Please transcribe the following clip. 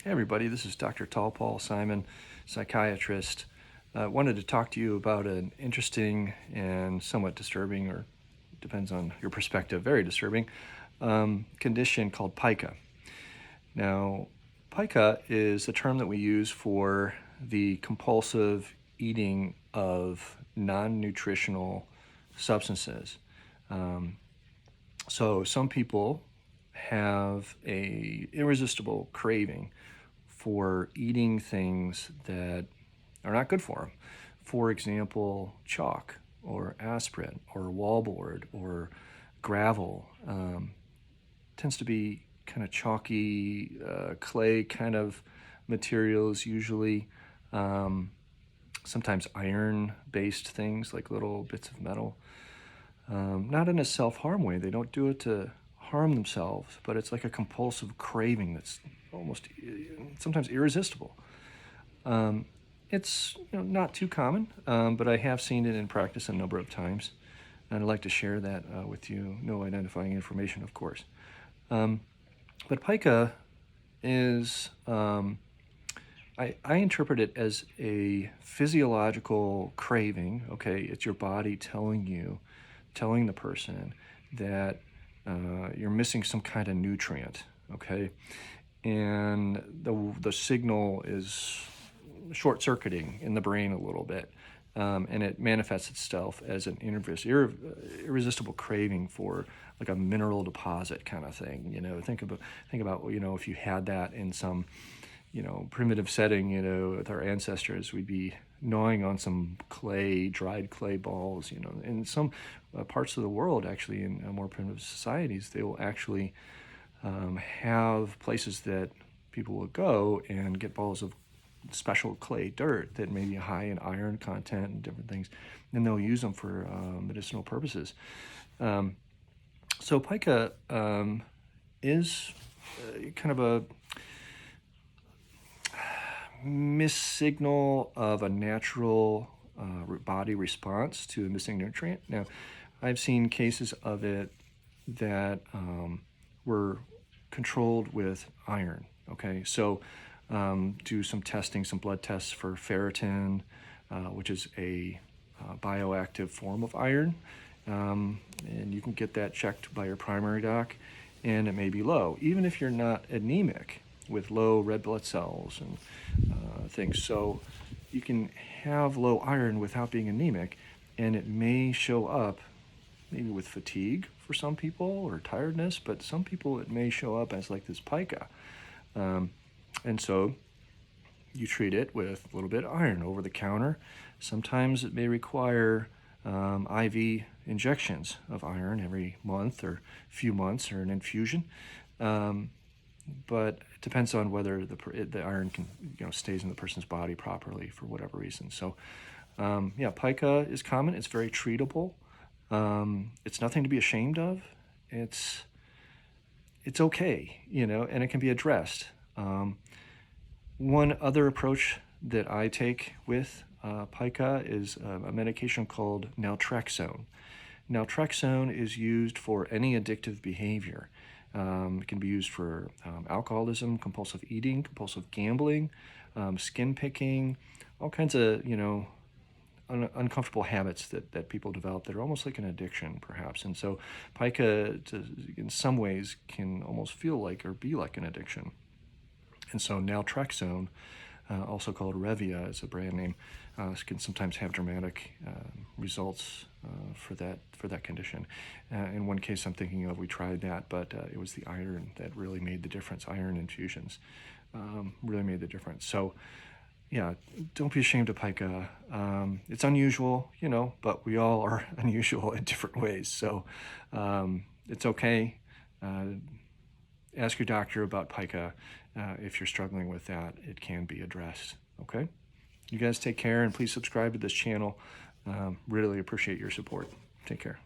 Hey everybody, this is Dr. Tall Paul Simon, psychiatrist. I wanted to talk to you about an interesting and somewhat disturbing, or depends on your perspective, very disturbing, condition called PICA. Now, PICA is a term that we use for the compulsive eating of non-nutritional substances. So some people have a irresistible craving for eating things that are not good for them. For example, chalk or aspirin or wallboard or gravel. Tends to be kind of chalky, clay kind of materials usually. Sometimes iron-based things like little bits of metal. Not in a self-harm way. They don't do it to harm themselves, but it's like a compulsive craving that's almost sometimes irresistible. It's not too common, but I have seen it in practice a number of times, and I'd like to share that with you. No identifying information, of course. But PICA is, I interpret it as a physiological craving. Okay, it's your body telling the person that you're missing some kind of nutrient, okay? And the signal is short-circuiting in the brain a little bit, and it manifests itself as an irresistible craving for like a mineral deposit kind of thing. Think about if you had that in some primitive setting, with our ancestors, we'd be gnawing on some dried clay balls, in some parts of the world, actually, in more primitive societies, they will actually have places that people will go and get balls of special clay dirt that may be high in iron content and different things, and they'll use them for medicinal purposes. So pica is kind of a missignal of a natural body response to a missing nutrient. Now, I've seen cases of it that were controlled with iron. Okay, so do some testing, some blood tests for ferritin, which is a bioactive form of iron, and you can get that checked by your primary doc, and it may be low, even if you're not anemic, with low red blood cells and things. So you can have low iron without being anemic, and it may show up maybe with fatigue for some people or tiredness, but some people it may show up as like this pica. And so you treat it with a little bit of iron over the counter. Sometimes it may require IV injections of iron every month or few months, or an infusion. But it depends on whether the iron stays in the person's body properly for whatever reason. So yeah, pica is common. It's very treatable. It's nothing to be ashamed of. It's okay, and it can be addressed. One other approach that I take with pica is a medication called naltrexone. Naltrexone is used for any addictive behavior. It can be used for alcoholism, compulsive eating, compulsive gambling, skin picking, all kinds of, uncomfortable habits that people develop that are almost like an addiction, perhaps. And so pica, in some ways, can almost feel like or be like an addiction. And so naltrexone, also called Revia is a brand name, can sometimes have dramatic results for that condition. In one case I'm thinking of, we tried that, but it was the iron that really made the difference. Iron infusions really made the difference. So yeah, don't be ashamed of pica. It's unusual, but we all are unusual in different ways. So it's okay. Ask your doctor about pica. If you're struggling with that, it can be addressed. Okay? You guys take care, and please subscribe to this channel. Really appreciate your support. Take care.